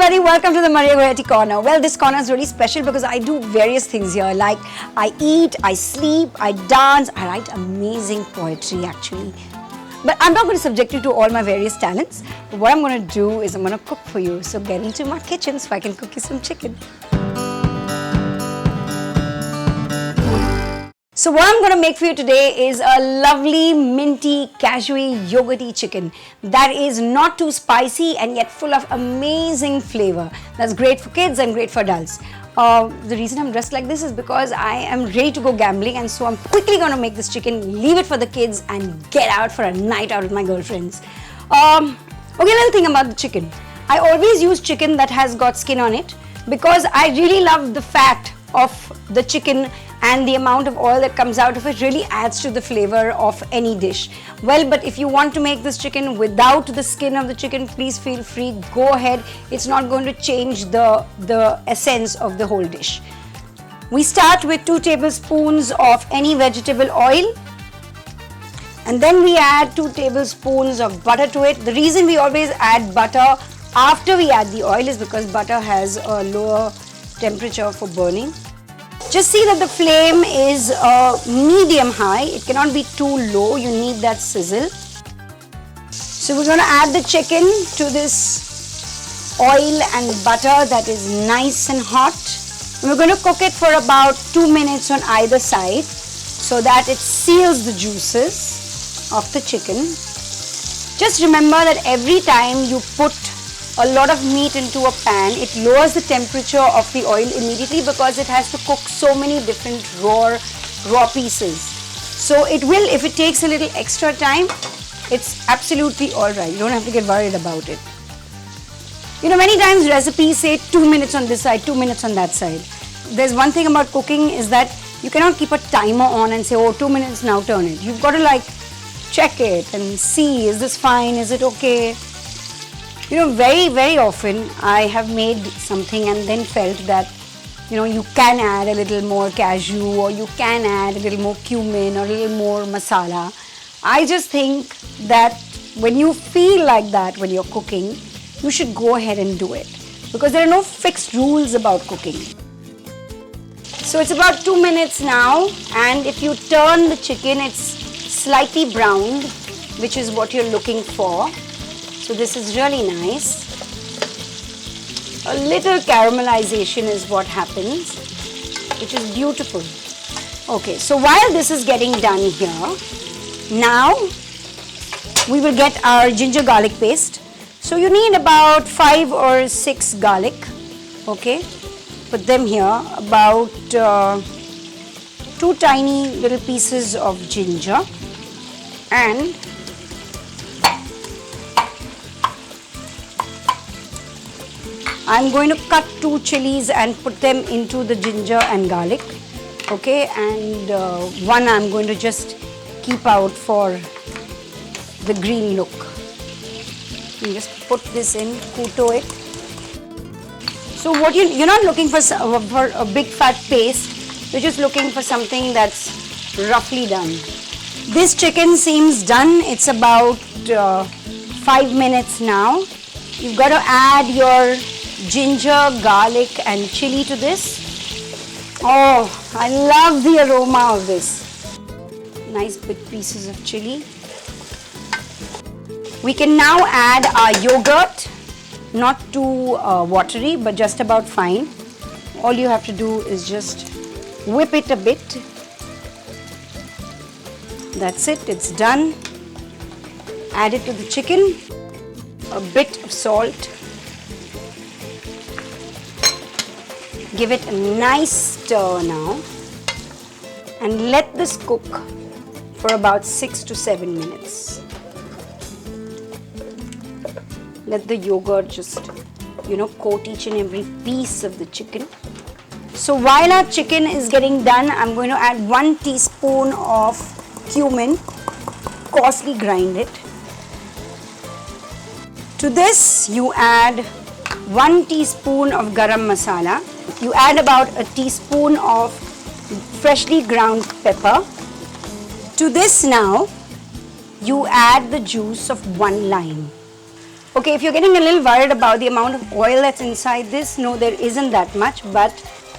everybody, welcome to the Goretti corner. Well, this corner is really special because I do various things here, like I eat, I sleep, I dance, I write amazing poetry actually. But I'm not going to subject you to all my various talents. But what I'm going to do is I'm going to cook for you. So get into my kitchen so I can cook you some chicken. So what I'm going to make for you today is a lovely minty, cashewy, yogurty chicken that is not too spicy and yet full of amazing flavor. That's great for kids and great for adults. The reason I'm dressed like this is because I am ready to go gambling, and so I'm quickly going to make this chicken, leave it for the kids and get out for a night out with my girlfriends. Okay, little thing about the chicken. I always use chicken that has got skin on it because I really love the fat of the chicken, and the amount of oil that comes out of it really adds to the flavor of any dish. Well, but if you want to make this chicken without the skin of the chicken, please feel free, go ahead. It's not going to change the essence of the whole dish. We start with 2 tablespoons of any vegetable oil, and then we add 2 tablespoons of butter to it. The reason we always add butter after we add the oil is because butter has a lower temperature for burning. Just see that the flame is medium high. It cannot be too low. You need that sizzle. So we're going to add the chicken to this oil and butter that is nice and hot. And we're going to cook it for about 2 minutes on either side so that it seals the juices of the chicken. Just remember that every time you put a lot of meat into a pan, it lowers the temperature of the oil immediately because it has to cook so many different raw pieces. So it will, if it takes a little extra time, it's absolutely alright. You don't have to get worried about it. You know, many times recipes say 2 minutes on this side, 2 minutes on that side. There's one thing about cooking is that you cannot keep a timer on and say, oh, 2 minutes, now turn it. You've got to like check it and see, is this fine, is it okay? You know, very often I have made something and then felt that, you know, you can add a little more cashew, or you can add a little more cumin or a little more masala. I just think that when you feel like that when you're cooking, you should go ahead and do it because there are no fixed rules about cooking. So it's about 2 minutes now, and if you turn the chicken, it's slightly browned, which is what you're looking for. So this is really nice. A little caramelization is what happens, which is beautiful. Okay, so while this is getting done here, now we will get our ginger garlic paste. So you need about 5 or 6 garlic, okay? Put them here, about 2 tiny little pieces of ginger, and I'm going to cut 2 chilies and put them into the ginger and garlic, okay, and one I'm going to just keep out for the green look. You just put this in, kuto it. So what you're not looking for a big fat paste, you're just looking for something that's roughly done. This chicken seems done. It's about 5 minutes now. You've got to add your ginger, garlic and chili to this. Oh, I love the aroma of this. Nice big pieces of chili. We can now add our yogurt, not too watery but just about fine. All you have to do is just whip it a bit. That's it, it's done. Add it to the chicken, a bit of salt. Give it a nice stir now and let this cook for about 6 to 7 minutes. Let the yogurt just, you know, coat each and every piece of the chicken. So while our chicken is getting done, I'm going to add 1 teaspoon of cumin, coarsely grind it. To this you add 1 teaspoon of Garam Masala. You add about a teaspoon of freshly ground pepper. To this now, you add the juice of 1 lime. Okay, if you're getting a little worried about the amount of oil that's inside this, no, there isn't that much, but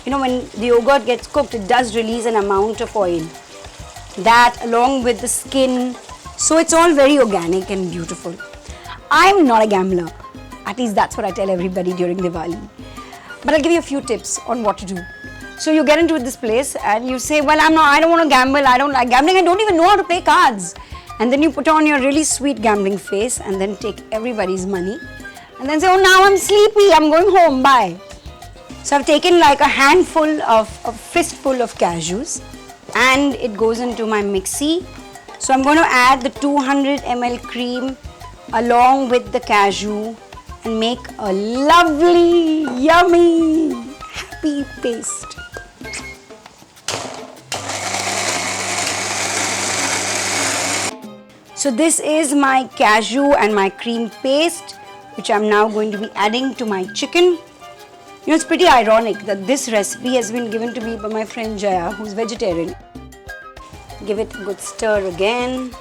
you know, when the yogurt gets cooked, it does release an amount of oil. That along with the skin, so it's all very organic and beautiful. I'm not a gambler, at least that's what I tell everybody during Diwali. But I'll give you a few tips on what to do. So you get into this place and you say, well, I don't want to gamble, I don't like gambling, I don't even know how to play cards. And then you put on your really sweet gambling face and then take everybody's money and then say, oh, now I'm sleepy, I'm going home, bye. So I've taken like a handful of, a fistful of cashews and it goes into my mixie. So I'm going to add the 200 ml cream along with the cashew and make a lovely, yummy, happy paste. So this is my cashew and my cream paste, which I'm now going to be adding to my chicken. You know, it's pretty ironic that this recipe has been given to me by my friend Jaya, who's vegetarian. Give it a good stir again.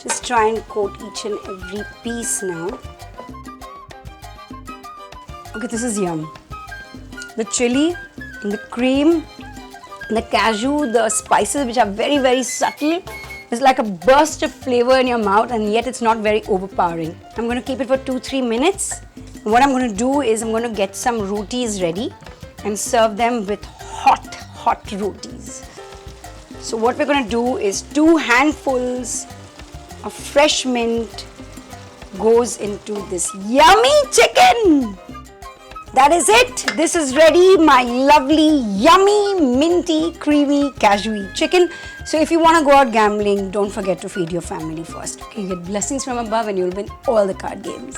Just try and coat each and every piece now. Okay, this is yum. The chili, the cream, the cashew, the spices which are very, very subtle. It's like a burst of flavor in your mouth and yet it's not very overpowering. I'm going to keep it for 2-3 minutes. What I'm going to do is I'm going to get some rotis ready and serve them with hot rotis. So what we're going to do is 2 handfuls of fresh mint goes into this yummy chicken. That is it. This is ready, my lovely, yummy, minty, creamy, cashewy chicken. So if you want to go out gambling, don't forget to feed your family first. Okay, you get blessings from above and you'll win all the card games.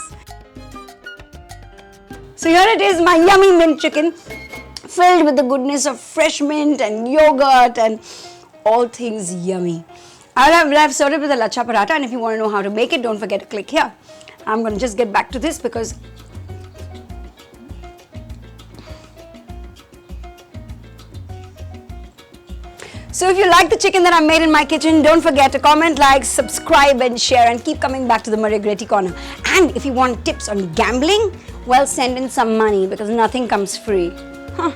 So here it is, my yummy mint chicken, filled with the goodness of fresh mint and yogurt and all things yummy. I've served it with a Lachha Paratha, and if you want to know how to make it, don't forget to click here. I'm going to just get back to this because so if you like the chicken that I made in my kitchen, don't forget to comment, like, subscribe and share and keep coming back to the Goretti Corner. And if you want tips on gambling, well, send in some money because nothing comes free. Huh.